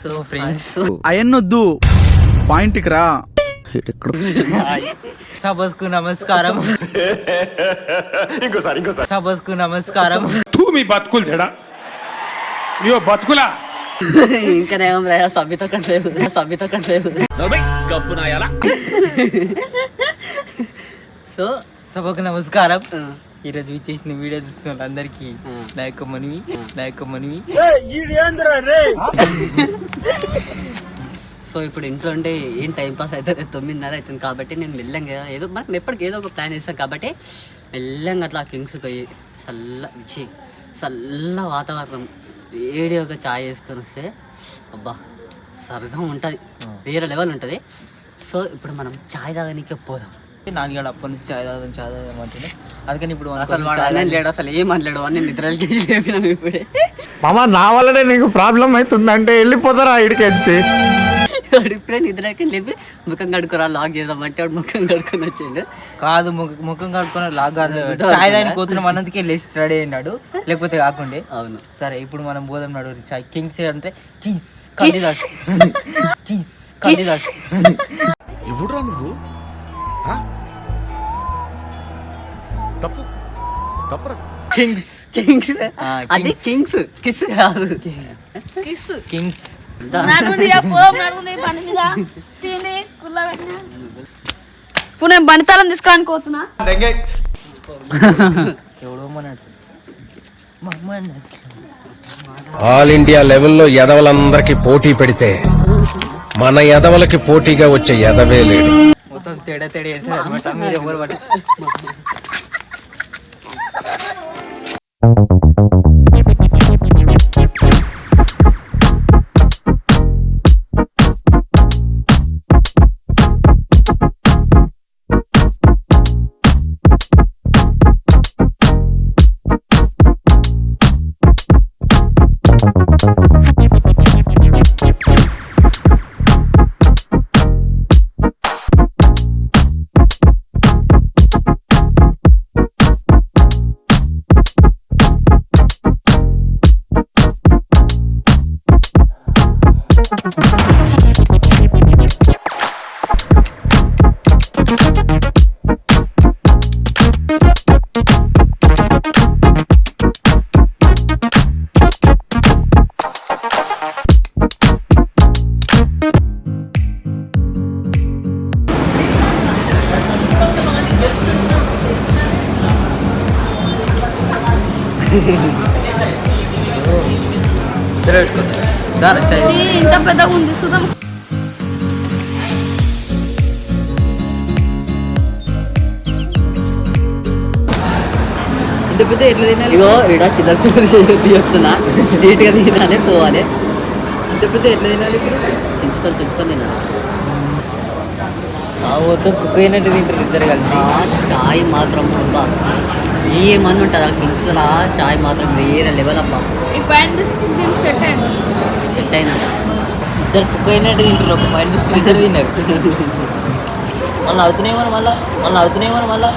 So friends అయన్నొద్దు పాయింట్కి రా. సభకు నమస్కారం. సభకు నమస్కారం. మీ బతుకులు చెడా బతుకులా ఇంకానేమో సభ్యత కట్టలేదు. సో సభకు నమస్కారం. ఈరోజు చేసిన వీడియో చూస్తున్న వాళ్ళందరికీ నా యొక్క మనవి. సో ఇప్పుడు ఇంట్లో ఉంటే ఏం టైం పాస్ అవుతుంది, 9:30 అవుతుంది కాబట్టి నేను మెల్లంగా ఏదో మనం ఎప్పటికి ఏదో ఒక ప్లాన్ వేస్తాం కాబట్టి మెల్లంగా అట్లా కింగ్స్కి పోయి చల్ల వాతావరణం వేడి ఒక చాయ్ వేసుకొని వస్తే అబ్బా సరదా ఉంటుంది, వేరే లెవెల్ ఉంటుంది. సో ఇప్పుడు మనం చాయ్ తాగడానికి పోదాం. నాన్నగాడు అప్పటి నుంచి చాయ్ తాగమంటుండే, అందుకని ఇప్పుడు లేడు అసలు ఏం అనలేడు అని నిద్రలు చేసి లేపినాం ఇప్పుడే. మామ నా వల్లనే నీకు ప్రాబ్లం అవుతుందంటే వెళ్ళిపోతారా ఇడికి వచ్చి ఇప్పుడే నిద్రకి లేపి ముఖం కడుకురా లాక్ చేద్దామంటే వాడు ముఖం కడుకొని వచ్చిండు. కాదు ముఖం కడుక్కున్న లాగ్ కాదు, చాయ్ దాని కూతురు అన్నందుకే లేచి రెడీ అయినాడు, లేకపోతే కాకుండే. అవును సరే ఇప్పుడు మనం పోదాం నడు చాయ్. కింగ్స్ అంటే ఎవడురా నువ్వు? తప్పు తప్పురా. కింగ్స్ అది కింగ్స్ కిస్ కాదు కింగ్స్. ఇప్పుడు నేను బండితాళం తీసుకోవడానికి పోతున్నా. ఎవడో ఆల్ ఇండియా లెవెల్లో ఎదవలందరికి పోటీ పెడితే మన ఎదవలకి పోటీగా వచ్చే ఎదవే లేడు. మొత్తం తేడా వేసాడు అనమాట. మీరు ఎవరు పట్టు ఇంత పెద్దగా ఉంది సుధం. ఇగో ఇక్కడ చిల్లర చెప్తున్నా, స్ట్రీట్ గా తినాలి పోవాలి. ఇంత పెద్ద ఎట్లా తినాలి? చుంచుకొని తినాలి. మొత్తం కుక్ అయినట్టు తింటారు ఇద్దరు కలిసి. చాయ్ మాత్రం అబ్బా ఏమని ఉంటుంది ఆ కింగ్స్ లా చాయ్ మాత్రం వేరే లెవెల్ అబ్బా. సెట్ అయిందంట. ఇద్దరు కుక్ అయినట్టు తింటారు, ఒక మైండ్ బిస్కెట్ ఇద్దరు తిన్నారు. మళ్ళీ అవుతున్నాయి మళ్ళా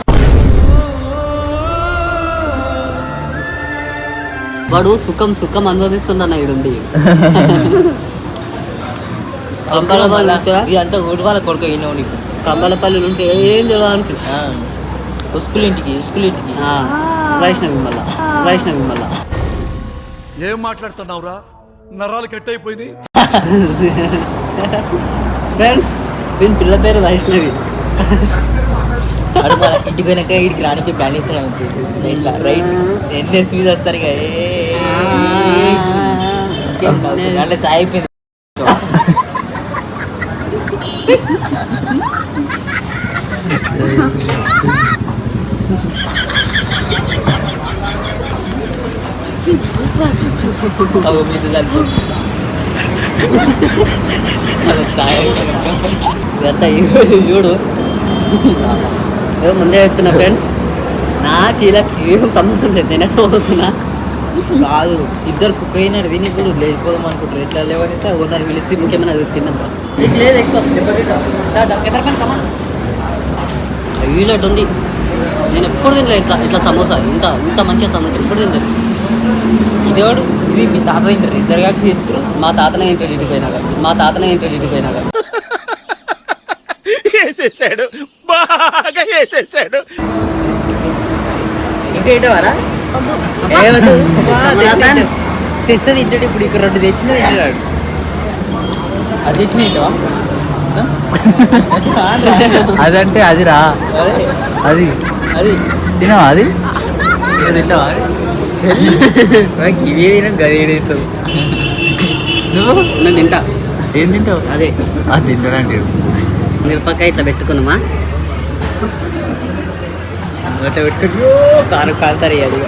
వాడు సుఖం అనుభవిస్తున్నా ఇడుండి. ఇదంతా ఊడి వాళ్ళ కొడుకు అయినావు నీకు. కంబలపల్లి నుంచి ఏం తెలియడానికి స్కూల్ ఇంటికి వైష్ణవి మళ్ళా ఏం మాట్లాడుతున్నావురా? నరాలు కట్ అయిపోయింది. ఫ్రెండ్స్ వీని పిల్ల పేరు వైష్ణవి. ఇంటికి పోయినాక వీడికి రానికి ప్లాన్ చేస్తాను ఇట్లా రైట్ ఎన్ఎస్ మీద వస్తారు అంటే చాయ్ అయిపోయింది. చూడు ముందే చెప్తున్నా ఫ్రెండ్స్, నాకు ఇలా ఏం సమస్య లేదు, నేనే చదువుతున్నా. కాదు ఇద్దరు కుక్ అయినాడు తిని ఇప్పుడు లేకపోదాం అనుకుంటారు. ఎట్లా లేవనేసి ఓనర్ పిలిచి ఇంకేమైనా తిందాం. హైలైట్ ఉంది. నేను ఎప్పుడు తినలేదు ఇట్లా సమోసా, ఇంత మంచిగా సమోసా ఎప్పుడు తినలేదు. ఇదేవాడు ఇది మీ తాత తింటారు ఇద్దరు కాక తీసుకురు. మా తాతనే ఏంటో ఇంటికి పోయినాక వేసేసాడు బాగా వేసేసాడు. ఇంకేంటవారా వద్దు. తెస్తుంది ఇంటి ఇప్పుడు ఇక్కడ 2 తెచ్చినా తింటాడు. అది తెచ్చిన తింటావా? అదంటే అదిరా అదే అది అది తినవా అది తింటావా ఇవే తినం గది తింటావు. నేను తింటా. ఏం తింటావు? అదే అది తింటానంటే మిరపకాయ ఇట్లా పెట్టుకున్నామా, అట్లా పెట్టుకుని కారం కాలుతారు అది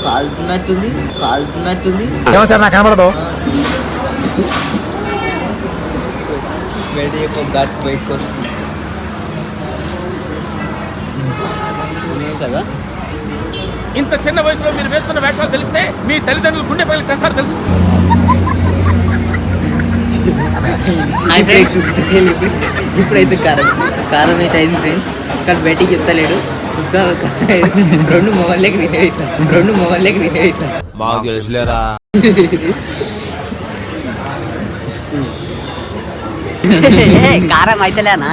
కాలుతున్నట్టుంది. ఏమో సార్ నాకు కనబడదు. ఘాట్ బయటకు వస్తుంది కదా. ఇంత చిన్న వయసులో మీరు వేస్తున్న వేషాలు తెలిస్తే మీ తల్లిదండ్రులు గుండె పగిలి చేస్తారు తెలుసు. ఇప్పుడైతే కారం అయితే అయింది ఫ్రెండ్స్. కానీ బయటికి చెప్తలేడు. 2 మొగల్లోకి రిహే అవుతాను. మాకు తెలుసులేరా. కారం అయితేలేనా?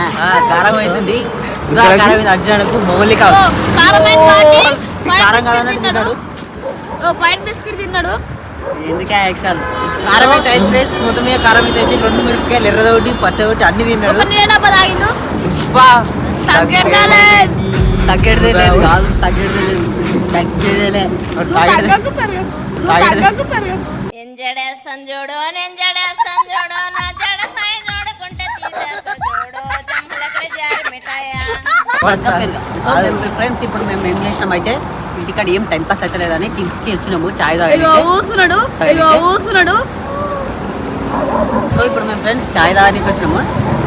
కారం అవుతుంది. కారం మీద అర్జునకు మొగల్లి ఓ, కావాలి. కారమైన వాటి కారం పైన కాదన్నట్టు తిన్నాడు. ఓ పైన బిస్కెట్ తిన్నాడు. ఎందుకే యాక్షన్? కారం అయితే అయింది ఫ్రెండ్స్. మొత్తం మీద కారం అయితే 2 మిరపకాయలు ఎర్రదొకటి పచ్చదొకటి అన్ని తిన్నాడు. ఒక నీళ్ళ డబ్బా తాగిండు. పుష్ప తగ్గేదేలే. తగ్గేదేలే కాదు, తగ్గేదేలే. నువ్వు తగ్గకు పెరగకు. నువ్వు తగ్గకు పెరగకు. ఎంజడేస్తాను చూడు నా జడ సాయి చూడకుంటే తీసేస్తాను చూడు జంపులక్కడ జారి మిఠాయా. సో ఫ్రెండ్స్ ఇప్పుడు మేము ఏం చేసినాం అయితే ఇంటికాడ ఏం టైం పాస్ అయితే లేదని థింగ్స్కి వచ్చినాము చాయ్ ఇగో తాగడానికి. ఊస్తున్నాడు. సో ఇప్పుడు మేము ఫ్రెండ్స్ చాయ్ తాగడానికి వచ్చినాము.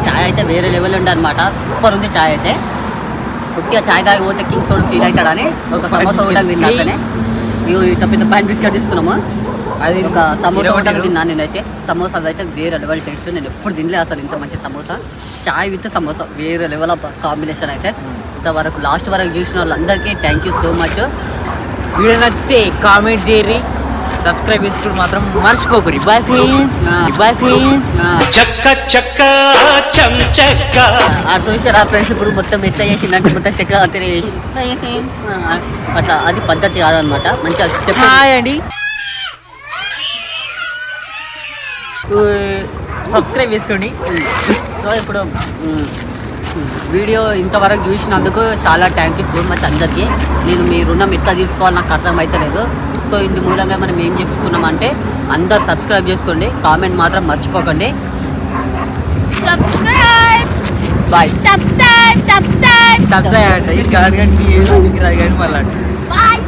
చాయ్ అయితే వేరే లెవెల్ ఉండే అనమాట. సూపర్ ఉంది చాయ్ అయితే. ఉట్టిగా చాయ్ తాగి పోతే కింగ్ సోడ్ ఫీల్ అవుతాడని ఒక సమోసా ఒకటి తిన్నాకనే ఇగో ఇట్లా పెద్ద పాన్ బిస్కెట్ తీసుకున్నాము. అది ఒక సమోసా ఒకటి తిన్నాను నేనైతే. సమోసా అయితే వేరే లెవెల్ టేస్ట్. నేను ఎప్పుడు తినలే అసలు ఇంత మంచి సమోసా. చాయ్ విత్ సమోసా వేరే లెవెల్ ఆఫ్ కాంబినేషన్ అయితే. ఇంతవరకు లాస్ట్ వరకు చూసిన వాళ్ళందరికీ thank you so much. Video నచ్చితే కామెంట్ చేయరి, సబ్స్క్రైబ్ చేసుకుని మాత్రం మర్చిపోకురి. Bye friends. చూసారా ఫ్రెండ్స్ ఇప్పుడు మొత్తం మెచ్చ చేసిందంటే మొత్తం చెక్క అతనే చేసి అట్లా అది పద్ధతి కాదనమాట. మంచిగా చెప్పి హాయ్ అండి, సబ్స్క్రైబ్ చేసుకోండి. సో ఇప్పుడు వీడియో ఇంతవరకు చూసినందుకు చాలా థ్యాంక్ యూ సో మచ్ అందరికీ. నేను మీ రుణం ఎట్లా తీసుకోవాలి నాకు అర్థమైతే లేదు. సో ఇందు మూలంగా మనం ఏం చెప్పుకున్నామంటే అందరు సబ్స్క్రైబ్ చేసుకోండి, కామెంట్ మాత్రం మర్చిపోకండి. సబ్స్క్రైబ్. బాయ్. సబ్స్క్రైబ్. సబ్స్క్రైబ్ అంటే ఈ గాడి గంటకి రాదు కానీ మళ్ళీ బాయ్.